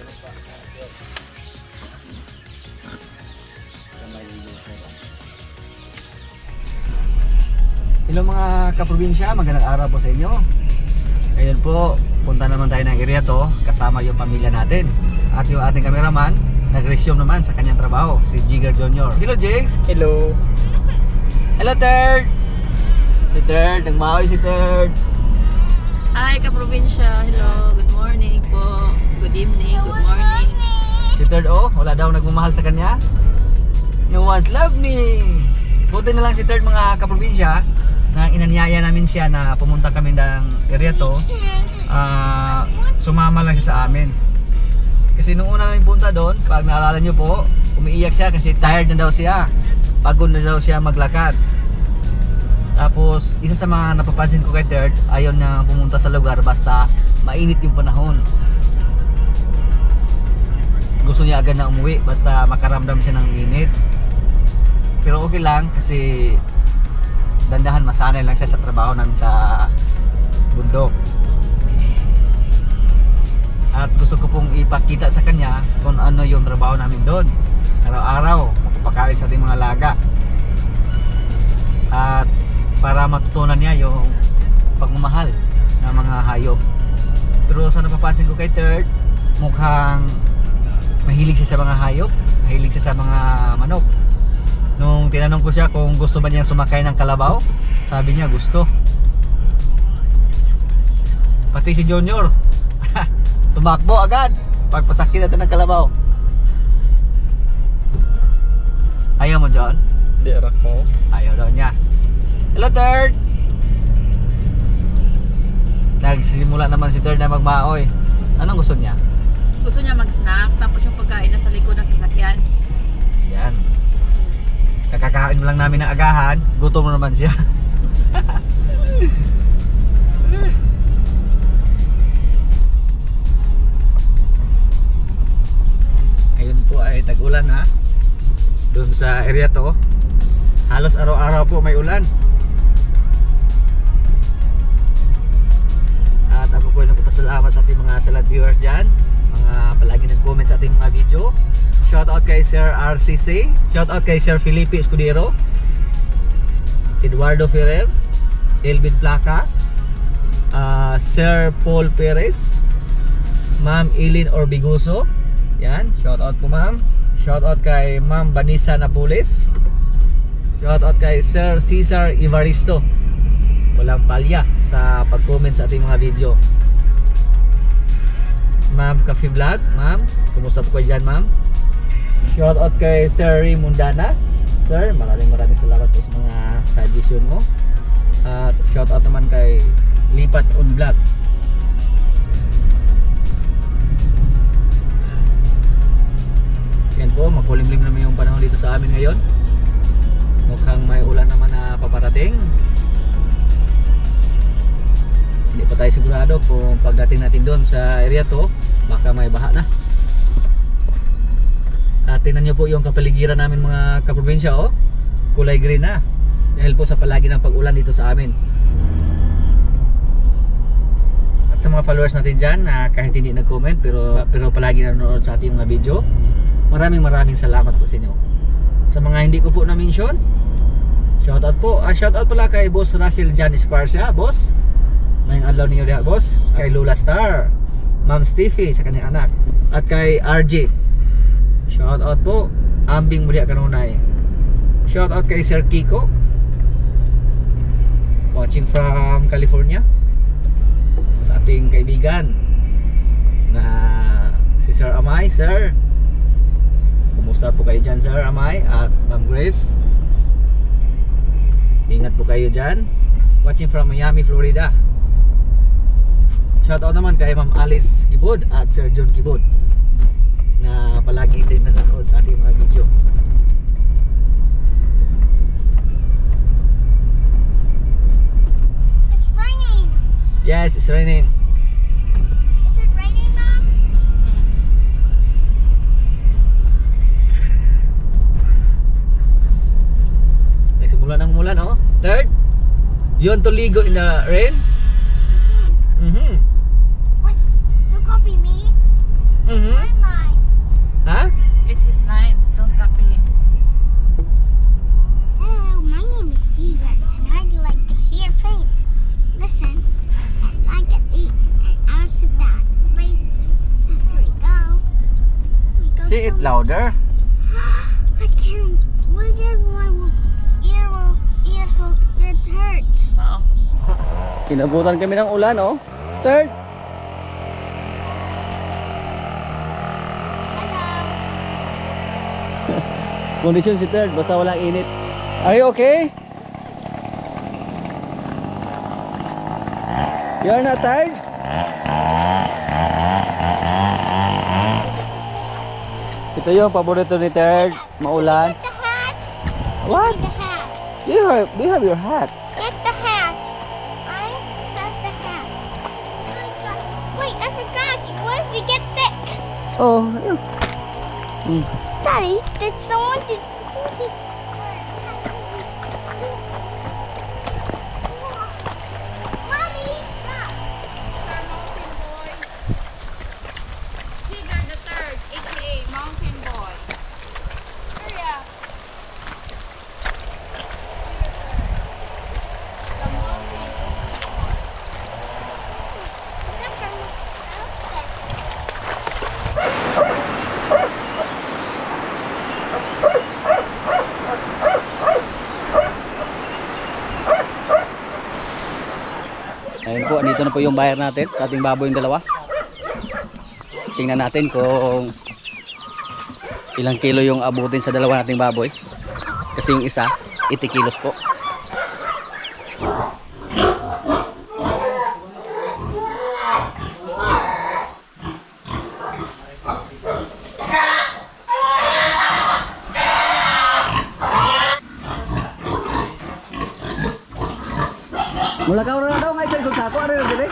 Hello mga kaprobinsya, magandang araw po sa inyo. Ngayon po, punta naman tayo ng area to, kasama yung pamilya natin. At yung ating cameraman, nag-resume naman sa kanyang trabaho, si Jigger Jr. Hello Jigs! Hello! Hello Third! Si Third, nagmaoy si Third. Hi kaprobinsya, hello, good morning po. Good evening, good morning. Si Third wala daw nagmamahal sa kanya. You once loved me! Buti na lang si Third mga kaprobinsya, na inanyaya namin siya na pumunta kami ng area to. Sumama lang siya sa amin. Kasi nung una namin punta doon, pag naalala nyo po, umiiyak siya kasi tired na daw siya. Pagod na daw siya maglakad. Tapos isa sa mga napapansin ko kay Third, ayaw na pumunta sa lugar basta mainit yung panahon. Gusto niya agad na umuwi basta makaramdam siya ng init. Pero okay lang kasi dandahan, masanay lang siya sa trabaho namin sa bundok. At gusto ko pong ipakita sa kanya kung ano yung trabaho namin doon. Araw-araw, magpapakain sa ating mga laga. At para matutunan niya yung pagmamahal ng mga hayop. Pero sa napapansin ko kay Third, mukhang mahilig siya sa mga hayop, mahilig siya sa mga manok. Nung tinanong ko siya kung gusto ba niyang sumakay ng kalabaw, sabi niya gusto. Pati si Junior tumakbo agad pagpasakit natin ng kalabaw. Ayaw mo John? Hindi ako. Ayaw daw niya. Hello Third! Nagsisimula naman si Third na magmaoy. Anong gusto niya? Gusto niya mag-snacks, tapos yung pagkain na sa likod ng sasakyan. Yan. Kakakain lang namin ng agahan, gutom naman siya. Ngayon po ay tag-ulan ha. Doon sa area to, halos araw-araw po may ulan. At ako po ay nagpapasalamat sa ating mga salad viewers dyan, mga palagi nag-comment sa ating mga video. Shoutout kay Sir RCC, shoutout kay Sir Felipe Escudero, Eduardo Ferrer, Elvin Placa, Sir Paul Perez, Ma'am Eileen Orbigoso. Yan, shoutout po ma'am. Shoutout kay Ma'am Vanessa Napoles. Shoutout kay Sir Cesar Ivaristo. Walang palya sa pag-comment sa ating mga video. Ma'am Coffee Vlog, ma'am, kumusta po kayo dyan ma'am? Shoutout kay Sir Ray Mundana. Sir, maraming salamat po sa mga suggestion mo. At shoutout naman kay Lipat on Vlog. Yan po, makulimlim naman yung panahon dito sa amin ngayon. Mukhang may ulan naman na paparating. Hindi pa tayo sigurado kung pagdating natin doon sa area to, baka may baha na. At tingnan nyo po yung kapaligiran namin mga kaprobinsya, kulay green na dahil po sa palagi ng pag-ulan dito sa amin. At sa mga followers natin dyan na kahit hindi nag-comment pero palagi nanonood sa ating mga video, maraming salamat po sa inyo. Sa mga hindi ko po na-mention, shoutout po. Shoutout pala kay Boss Russell John Esparcia, boss. Ngayong adlaw niyo diha, boss. Kay Lula Star, Ma'am Steffi sa kanyang anak, at kay RJ. Shoutout po, ambing muli kanunay. Shoutout kay Sir Kiko, watching from California. Sa ating kaibigan na si Sir Amay. Sir, kumusta po kayo dyan Sir Amay at Ma'am Grace? Ingat po kayo dyan. Watching from Miami, Florida. Shoutout naman kay Ma'am Alice Kibod at Sir John Kibod na palagi din nanonood sa ating mga video. It's raining. Yes, it's raining. Is it raining, Mom? Nagsimula ng umulan, Third, you want to ligo in the rain? What? To copy me? Mm-hmm. What? Say it louder. I can't. What if my ears will get hurt? Oo. Kinabutan kami ng ulan, oh. Third. Hello. Kondisyon si Third, basta walang init. Are you okay? You're not tired? Ito yung paborito ni Third, maulan. The hat. What? The hat. Do you have your hat? Get the hat. I have the hat. Wait, I forgot. What if we get sick? Oh, yeah. Daddy, did someone Mommy, stop. Tigger the third, aka Mountain Boy. Hurry up. The Mountain Boy. Ayun po, andito na po yung buyer natin sa ating baboy yung dalawa. Tingnan natin kung ilang kilo yung abutin sa dalawa nating baboy. Kasi yung isa, 80 kilos po. Mula ka rin daw nga isa isang sako, ano yung dire?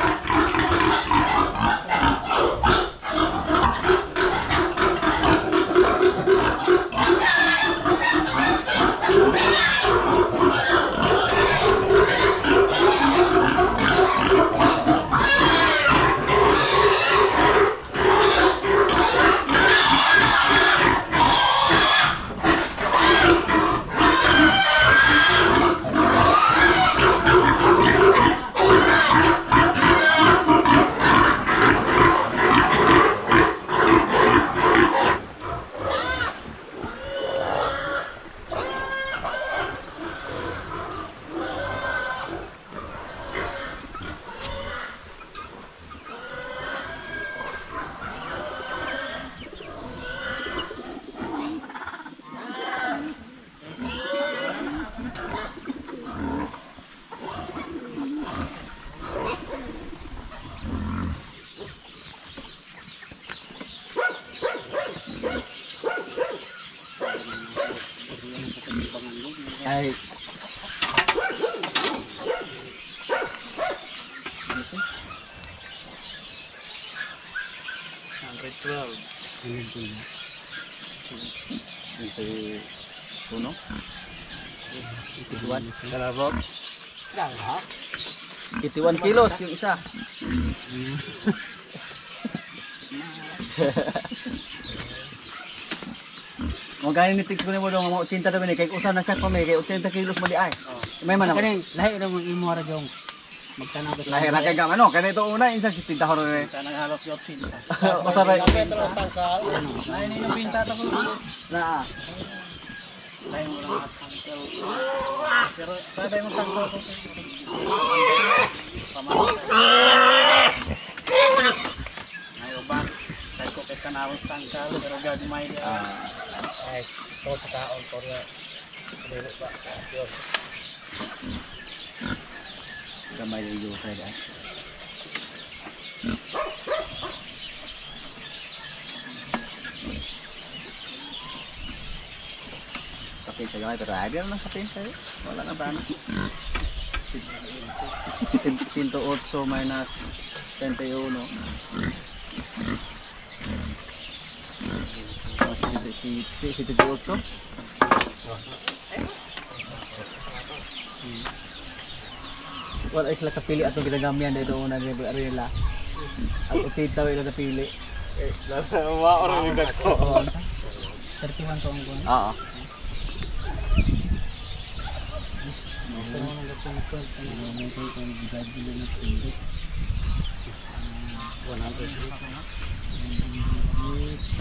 Ay. Uno. Ituan. Dalawang. 81 kilos yung isa. Mo gani ni tix ko ni mo dong mo 80 daw ni kay usa na siya kami kay 80 kilos mo di ay. May man Kani lahi ra mong imo ra jong magtanaw ka. lahi ra kay gam ano kani to una insa si tinta horo ni. Tanang halos yop sin. Basta ra Lahi ni yung pinta ta ko. na. Lahi mo lang as uncle. Pero sada mo tangko ko. Ayo ba. Kay ko kay kanawos tangkal pero gad may ay to sa kaon ko ra. Dili ba. Gamay yung sa daan. Kapin sa gamay pero ay na kapin kayo. Wala na ba na. 108 minus 31. Si 78. Wala sila kapili atong ginagamihan dito una ni Arela. At usita ila napili. Wa ora ni gagko. 31 ko ang kuan. Oo.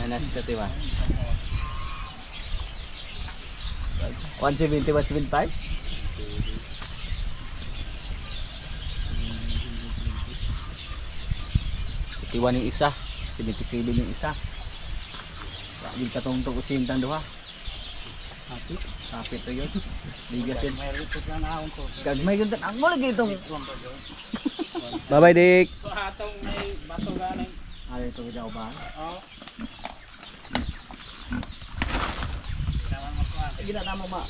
Minus 31. 170, 175? 51 yung isa, 77 yung isa. Yung katungtong usintang duha. Kapit to yun. Bigas yun. May rito lang ahon ko. Gagmay yun. Ang mo lagi itong. Bye bye Dick. So atong may bato galing. Ano ito kita ko ba? Oh. Kailangan makuha. Gina na mo ma.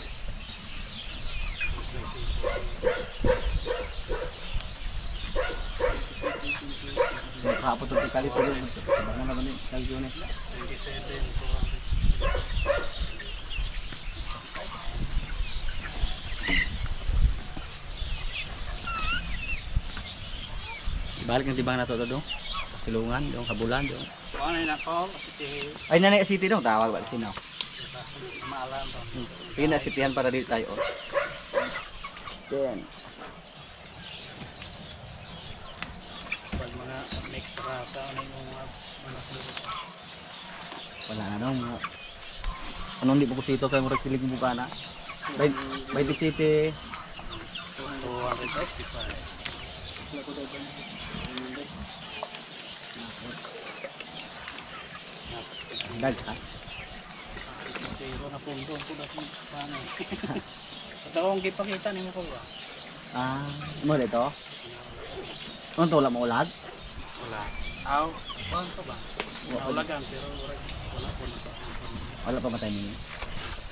Kapot itong kali pa yun. Sabang naman yun. Lagi yun eh. 27. Balik ng tibang na to doon. Silungan, doon kabulan doon. Kuha na yun ako. Kasi Ay nanay city doon. Tawag ba sinaw? maalam to. Sige na sitihan para dito tayo. Then. Pag mga mixed rasa, ano yung mga Wala na daw. Anong di po ko sito kayo murag pilig buka na? By the city. 265. Dag ha? Zero na punto ko dati paano. Patawang gipakita nimo ko ba? Ah, mo dito? Ano to, wala mo ulag? Wala. Aw, paano to ba? Naulagan pero wala po na to. Wala pa ba timing?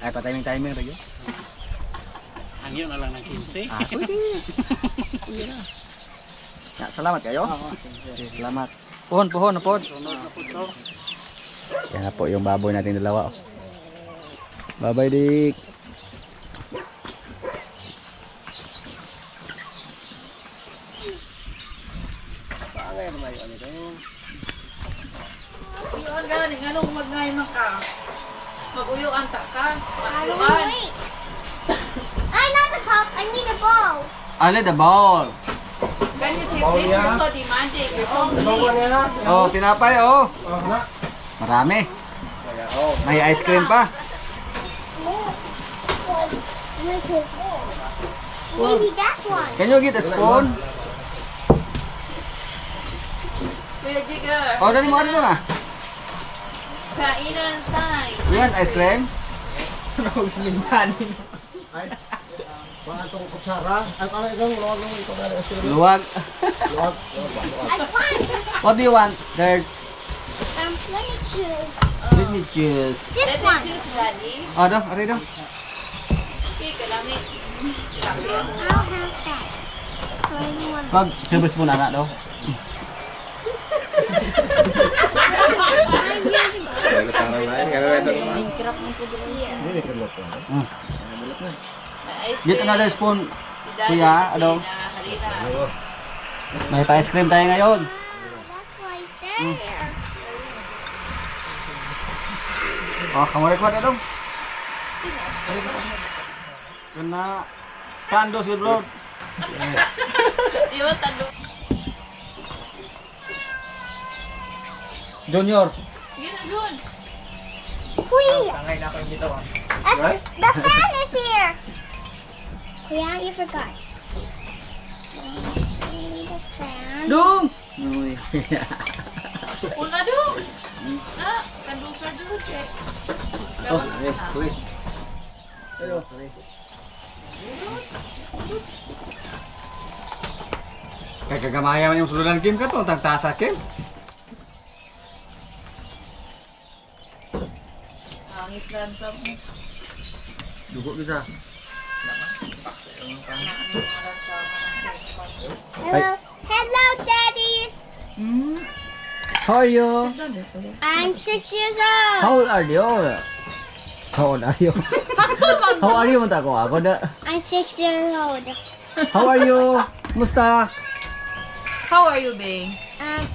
Ay, pa timing rin yun? Hangyo na lang ng 15. Ah, pwede. Pwede na. Ya, salamat kayo. Salamat. Puhon. Sunod na po to. Yan na po yung baboy natin dalawa. Bye-bye, Dick. Bagay na may ano to. Uyuan gani, anong magngay man ka? Mag-uyuan ta ka? I don't Mag-uyuan. wait. I not the cup. I need a bowl. Ale, the ball. Ganyan si Chris, you're so demanding. You're only. Oh, tinapay, oh. Marami. May ice cream pa. Maybe that one. Can you get a spoon? Kuya Jigger. Order mo na. Kainan time. You want ice cream? Luwag. I want What do you want? There. let me choose. Let me choose. This Let one. me choose, Daddy. Oh, do. Ari do. Okay, kalamit. Sabi. I'll have that. So I want Pag silver spoon anak do. Get another spoon. Kuya, ano? May pa-ice cream tayo ngayon. that's right there. Oh, kamu record ya dong. Kena sandos gitu bro. Iyo, talo. Junior. Gina, Jun. Kuya, Tangay na ako yung dito. the fan is here. Kuya, you forgot. The fan. Dong. Una dong. Na, kandung sa dun, eh. Oh, tuloy. Ayo. Kaya kagamaya man yung suludan Kim ka to, tagtasa Kim. Hangis lang sa mo. Dugo bisa. Hello, Daddy. How are you? I'm 6 years old. How old are you? How old are you? How are you mata ko? Ako na. I'm 6 years old. How are you? Musta? How are you, babe?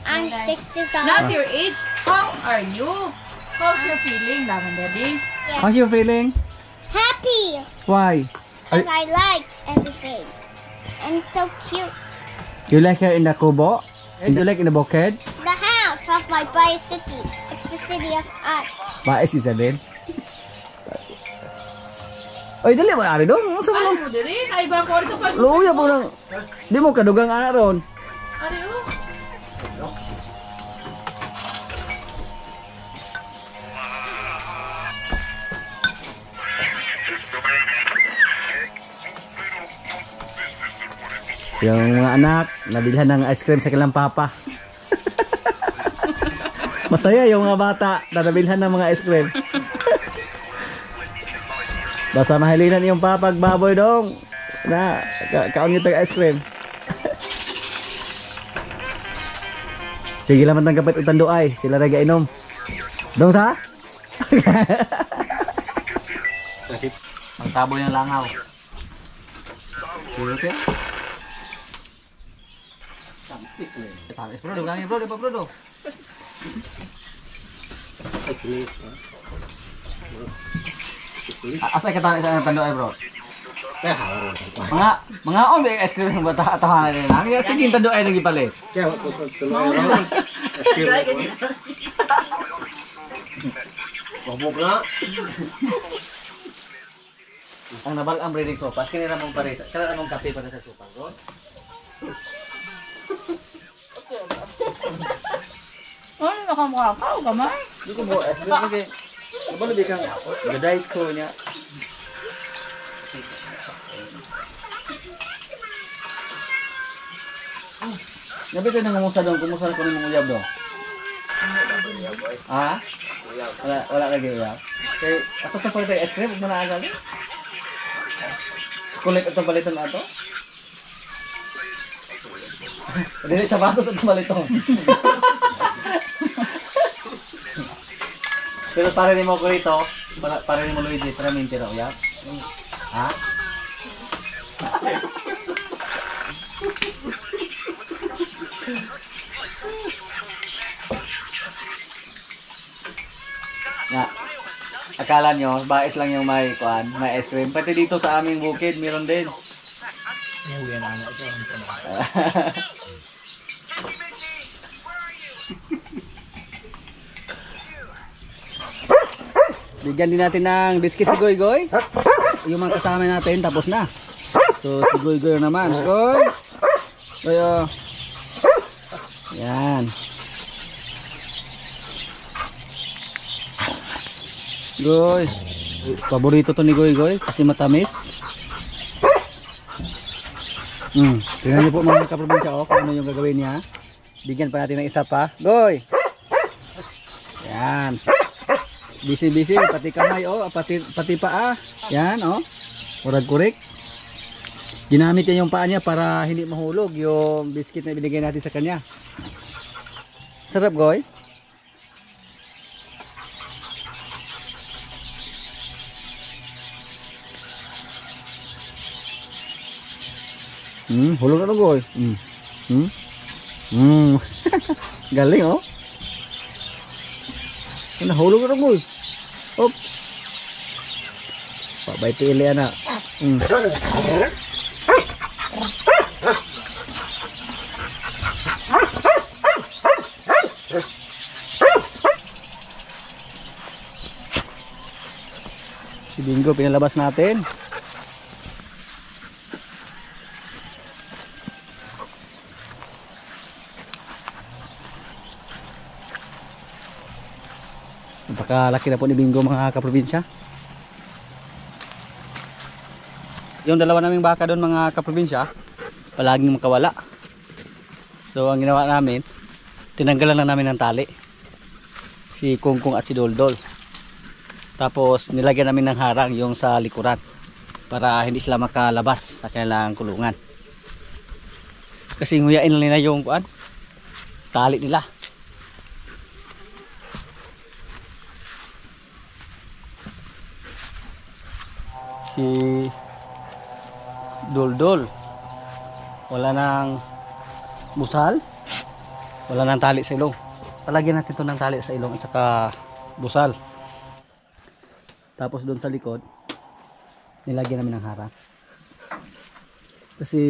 I'm 6 years old. Not your age. How are you? How's your feeling, Laman Daddy? How's you feeling? Happy. Why? Because I like everything. And so cute. You like her in the kubo? And you like in the bukid? The house of my Bias City. It's the city of us. Bais isa din. Ay, dali mo ari dong. Sa Ay, mo. mo diri. Ay, ba ko rito pa. Luya po nang. Di mo kadugang ana ron. Ari, oh. Yung mga anak, nabilhan ng ice cream sa kanilang papa. Masaya yung mga bata na nabilhan ng mga ice cream. Basta mahalinan yung papa baboy dong. Na, kaon yung ice cream. Sige laman ng kapit utang doay. Sila raga inom. Dong sa? Ang taboy ng langaw. Sige siya. Tamis bro, dugangin bro, di pa bro do. Asa ka tamis ang tando ay bro? Mga on may ice cream ng bata atahanan nila. Ang sige tando ay lagi pala. Ang nabal ang breading sopas, kinira mong pares. Kaya anong kape para sa sopas bro? Ano nakamukha ka? Gamay? Hindi ko mo ice cream kasi ano lebih kang gadais ko niya. Nabi ko nang kumusta dong, kumusta ko ng uyab dong. Ah? Wala lagi uyab. Kay ato to pala ice cream mo na agad. Kulit ito baliton ato. Dili sapatos ito baliton. Pero para ni mo ko ito, para ni mo Luigi, para minti raw uyab. Ha? Nga, akala nyo, bais lang yung may kuan, may ice cream. Pati dito sa aming bukid, meron din. Uwi na ito. Bigyan din natin ng biscuit si Goy Goy. Yung mga kasama natin, tapos na. So, si Goy Goy naman. Goy! Goy, oh. Yan. Goy. Paborito to ni Goy Goy kasi matamis. Tingnan niyo po mga kaprobinsya kung ano yung gagawin niya. Bigyan pa natin ng isa pa. Goy! Yan. Busy, pati kamay, oh, pati paa. Yan, oh. Kurag-kurik. Ginamit niya yung paa niya para hindi mahulog yung biscuit na binigay natin sa kanya. Sarap, Goy. Hulog na, Goy. Galing, oh. Nahulog na, Goy. Op. Pabay tili ana. Si Bingo pinalabas natin. Napakalaki na po ni Bingo mga kaprobinsya. Yung dalawa naming baka doon mga kaprobinsya, palaging makawala. So ang ginawa namin, tinanggalan lang namin ng tali. Si Kungkung at si Doldol. Tapos nilagyan namin ng harang yung sa likuran para hindi sila makalabas sa kanilang kulungan. Kasi nguyain lang nila yung tali nila. Si Doldol wala nang busal, wala nang tali sa ilong. Palagyan natin ito ng tali sa ilong at saka busal. Tapos doon sa likod nilagyan namin ng harang kasi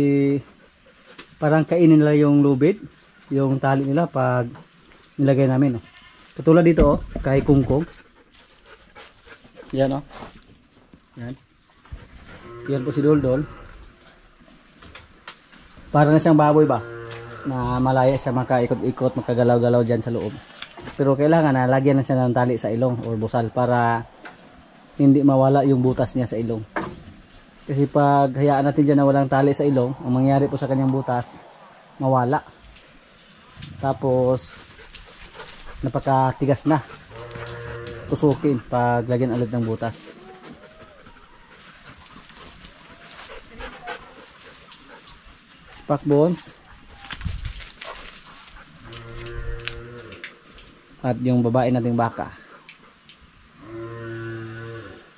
parang kainin nila yung lubid, yung tali nila pag nilagay namin. Oh. Katulad dito, oh, kay Kungkong. Yan, oh. Yan. Yan po si Doldol. Para na siyang baboy ba? Na malaya siya makaikot-ikot, makagalaw-galaw dyan sa loob. Pero kailangan na lagyan na siya ng tali sa ilong or busal para hindi mawala yung butas niya sa ilong. Kasi pag hayaan natin dyan na walang tali sa ilong, ang mangyari po sa kanyang butas, mawala. Tapos, napakatigas na. Tusukin pag lagyan ulit ng butas. Pack bones. At yung babae nating baka.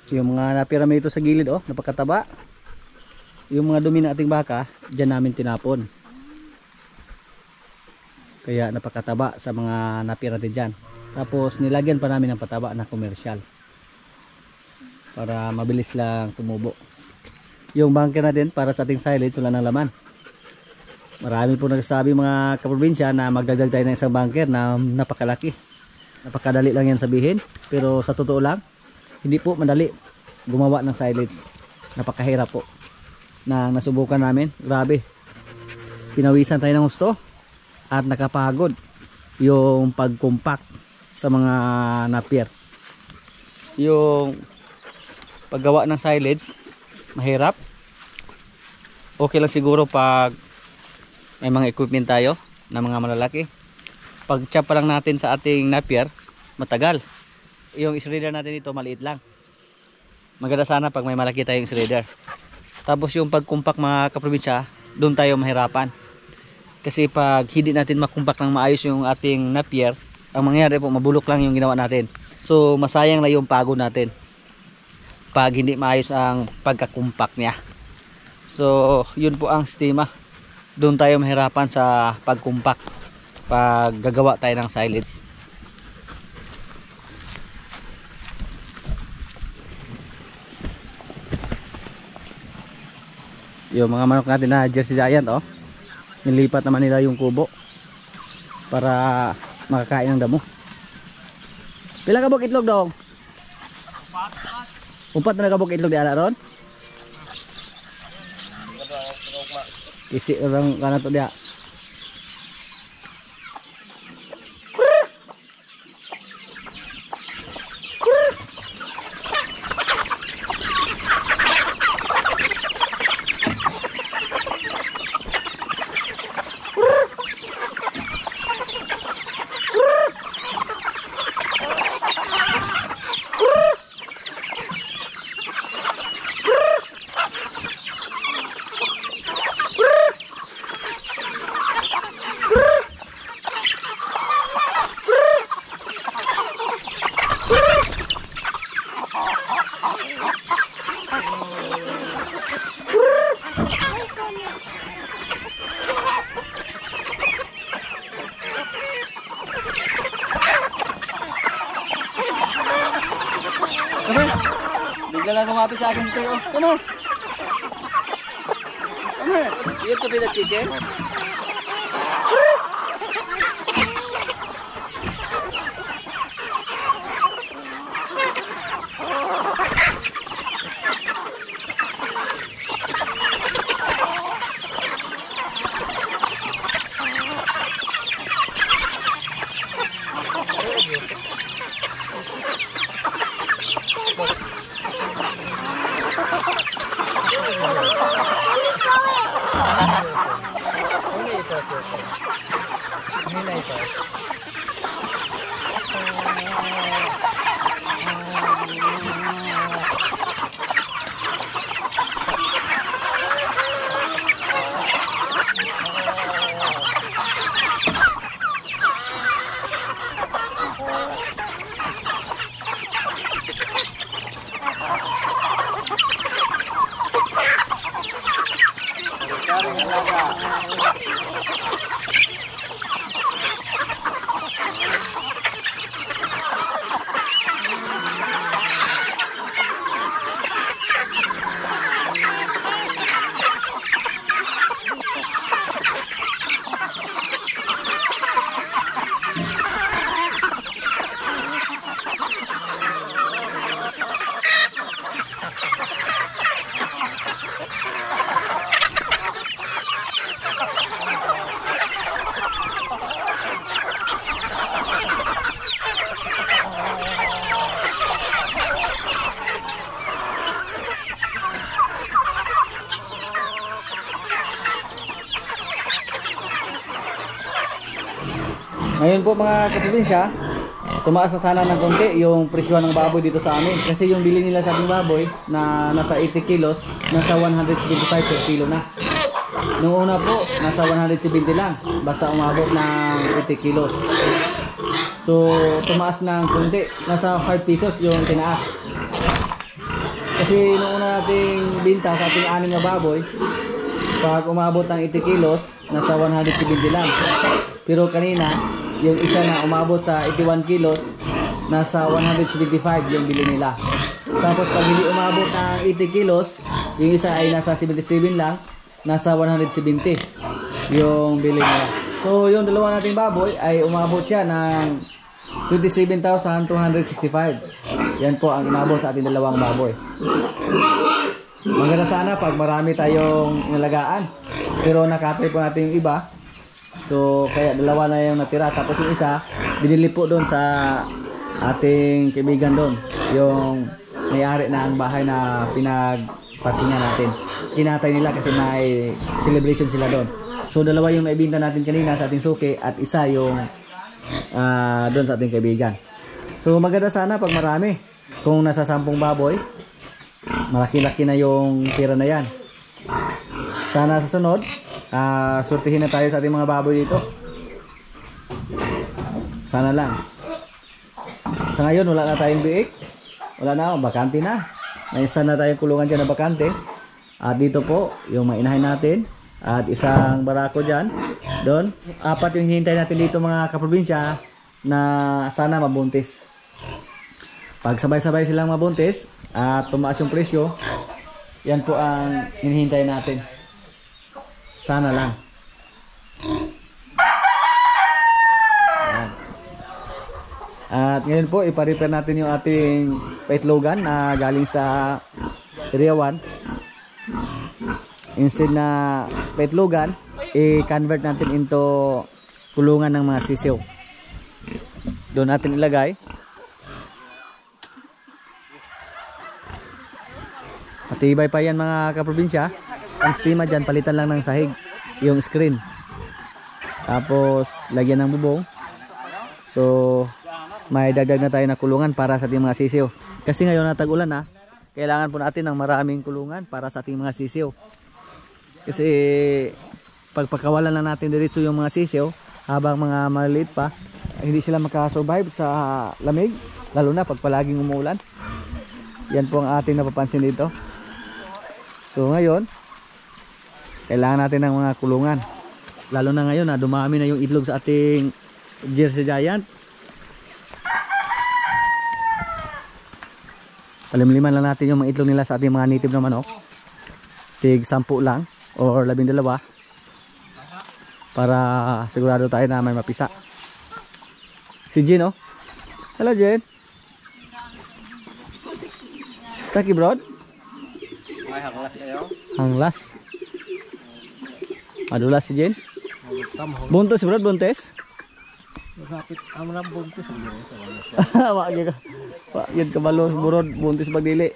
Yung mga napirami ito sa gilid, oh, napakataba. Yung mga dumi na ating baka, dyan namin tinapon. Kaya napakataba sa mga napira din dyan. Tapos nilagyan pa namin ng pataba na komersyal. Para mabilis lang tumubo. Yung bunker natin para sa ating silage, wala ng laman. Marami po nagsasabi mga kaprobinsya na magdagdag tayo ng isang bunker na napakalaki. Napakadali lang yan sabihin. Pero sa totoo lang, hindi po madali gumawa ng silage. Napakahirap po. Na nasubukan namin. Grabe. Pinawisan tayo ng gusto. At nakapagod yung pag-compact sa mga napier. Yung paggawa ng silage, mahirap. Okay lang siguro pag may mga equipment tayo na mga malalaki. Pag chop pa lang natin sa ating napier, matagal. Yung shredder natin ito maliit lang. Maganda sana pag may malaki tayong shredder. Tapos yung pag-compact mga kaprobinsya, doon tayo mahirapan. Kasi pag hindi natin makumpak ng maayos yung ating napier, ang mangyayari po mabulok lang yung ginawa natin. So masayang na yung pagod natin pag hindi maayos ang pagkakumpak niya. So yun po ang sistema. Doon tayo mahirapan sa pagkumpak pag gagawa tayo ng silage. Yung mga manok natin na Jersey Giant, oh, nilipat naman nila yung kubo para makakain ng damo. Pila ka buk itlog dong? Umpat na kabuk itlog di ala ron? Isi orang kana to dia. Bigla lang kumapit sa akin dito. Oh. Come on. Come here. You have to be the chicken. Ngayon po mga kaprobinsya, tumaas na sana ng konti yung presyo ng baboy dito sa amin. Kasi yung bili nila sa ating baboy na nasa 80 kilos, nasa 175 per kilo na. Noong una po, nasa 170 lang. Basta umabot ng 80 kilos. So, tumaas ng konti. Nasa 5 pesos yung tinaas. Kasi noong una nating binta sa ating 6 na baboy, pag umabot ng 80 kilos, nasa 170 lang. Pero kanina, yung isa na umabot sa 81 kilos, nasa 175 yung bili nila. Tapos pag hindi umabot ng 80 kilos, yung isa ay nasa 77 lang, nasa 170 yung bili nila. So yung dalawa nating baboy ay umabot siya ng 27,265. Yan po ang inabot sa ating dalawang baboy. Maganda sana pag marami tayong nalagaan, pero nakatay po natin yung iba. So kaya dalawa na yung natira. Tapos yung isa binili po doon sa ating kaibigan doon, yung may-ari na ang bahay na pinagparkingan natin. Kinatay nila kasi may celebration sila doon. So dalawa yung naibinta natin kanina sa ating suki at isa yung doon sa ating kaibigan. So maganda sana pag marami. Kung nasa 10 baboy, malaki-laki na yung pira na yan. Sana sa sunod, sortihin na tayo sa ating mga baboy dito. Sana lang. Sa ngayon wala na tayong biik. Wala na, bakante na. May isa na tayong kulungan dyan na bakante. At dito po yung mainahin natin. At isang barako dyan. Doon. 4 yung hihintay natin dito mga kaprobinsya na sana mabuntis. Pag sabay-sabay silang mabuntis at tumaas yung presyo, yan po ang hinihintay natin. Sana lang. Ayan. At ngayon po ipa-repair natin yung ating paitlogan na galing sa Area 1. Instead na paitlogan, i-convert natin into kulungan ng mga sisiw. Doon natin ilagay. Matibay pa yan mga kaprobinsya. Ang stima dyan, palitan lang ng sahig yung screen. Tapos lagyan ng bubong. So may dagdag na tayo na kulungan para sa ating mga sisiw. Kasi ngayon na tag-ulan na, kailangan po natin ng maraming kulungan para sa ating mga sisiw. Kasi pagpakawalan lang natin diretso yung mga sisiw habang mga maliit pa, hindi sila makasurvive sa lamig, lalo na pag palaging umuulan. Yan po ang ating napapansin dito. So ngayon, kailangan natin ng mga kulungan. Lalo na ngayon na dumami na yung itlog sa ating Jersey Giant. Palimliman lang natin yung mga itlog nila sa ating mga native na manok. Tig 10 lang or 12 para sigurado tayo na may mapisa. Si Jen, oh. Hello Jen. Taki Brod. May hanglas kayo. Hanglas. Madulas si Jen. Buntis Brod, buntis. Rapid amo na buntis mo Wag yun kabalo Brod, buntis pagdili.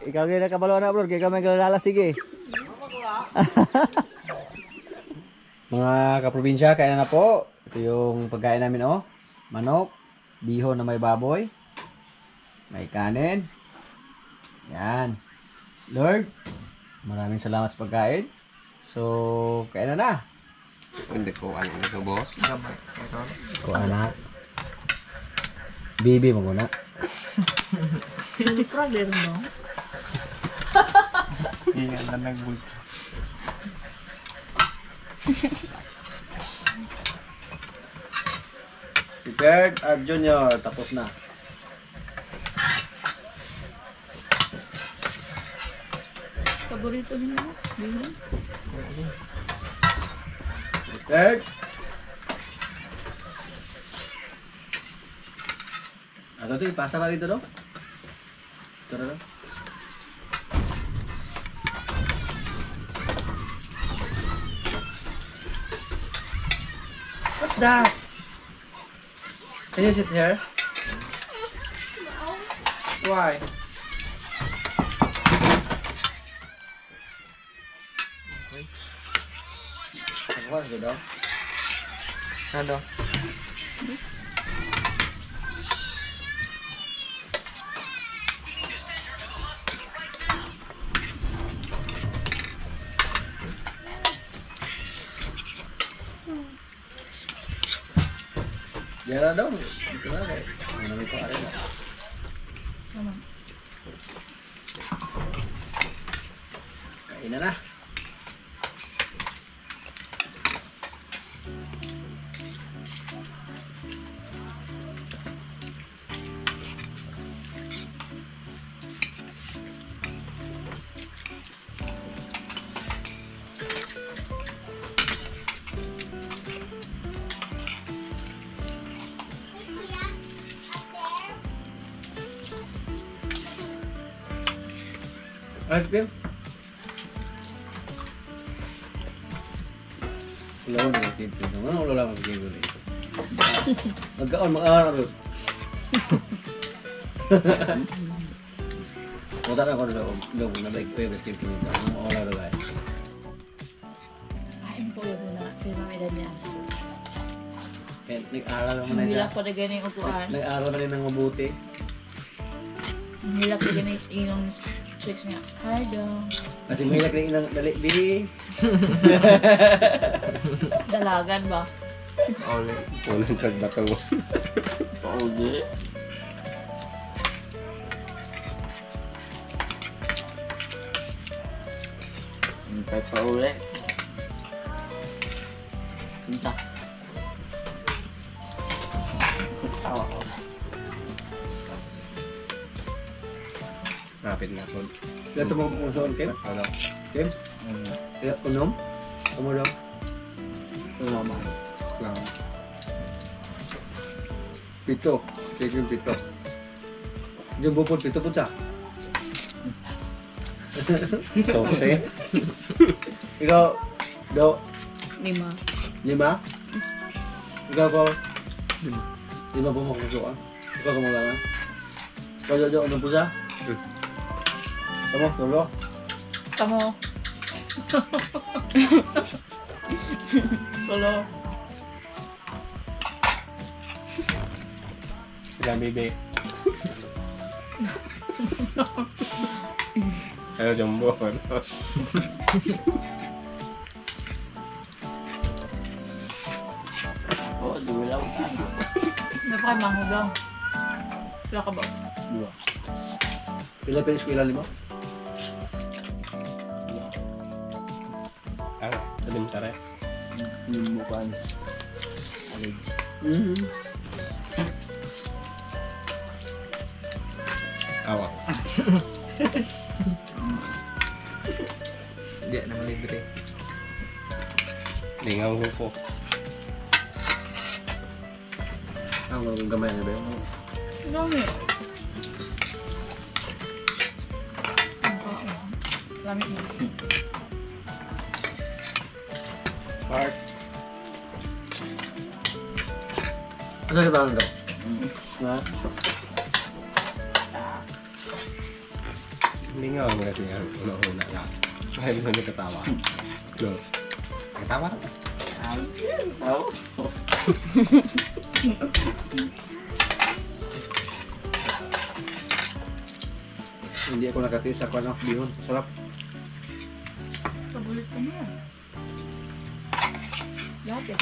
Ikaw gyud kabalo na Brod, kay kami kalala sige. Mga kaprobinsya, kain na po. Ito yung pagkain namin, oh. Manok, bihon na may baboy, may kanin. Yan. Lord, maraming salamat sa pagkain. So, kain na. Hindi ko ano ito, boss. Ko anak. Bibi mo muna. Hindi problem, no? Ingat na nagbulto. Si Kurt at Junior, tapos na. Paborito nila. Si Kurt. Ano ito, ipasa ka dito, no? Ito na, no? What's that? Can you sit here? Why? Okay. What's the dog? Ano? Diyan daw. Ito na kay. Ano namin ko ari na. Kain na na. Ice cream? Wala ko na dito. Wala lang ang dito dito. Magkaon, mag-aaral. Wala na ako na like favorite cream dito. Wala na lang. Kain po yun na. Pinamida niya. Nag-aaral naman na Hilak siya. pa na ganyan yung upuan. Nag-aaral na rin ng mabuti. Hilak pa ganyan yung tricks niya. Hi dong. Kasi mahilak na inang dali. Di. Dalagan ba? Ole. Unang kagbato mo. Paugi. Hintay pa uli. Hinta. Tawa ko. Rapid na po. Dito mo kung saan, Kim? Ano? Kim? Kaya unom? Tumulong? Tumama. Lang. Pito. Chicken pito. Yung bupod, pito po siya. Tose. Ikaw, daw, 5. 5? Ikaw ko, 5 po makukuha. Ikaw kumalangan. Ikaw, Jojo, ano po siya? Kamu, tulo. Kamu. Tulo. Ilang bibi. Ano jumbo? Ano? Oo, duwilaw ka. Napakamanghagaw. Wala ka ba? Dua. Pila pa yung eskwela mo? Ah, salim tara. Yung mukhaan. Awa. Hindi naman libre. Lingaw ko po. Ang walang gamay na ba yun? Dami. Lamig mo. Heart. Ano ka tawag daw? Ha? Lingaw mo kasi ang una-una lang. Dahil mo katawa. Go. Katawa? Hindi ako nakatiis ako ano, bihon. Sarap. Pabulit ka na yan. Lahat eh.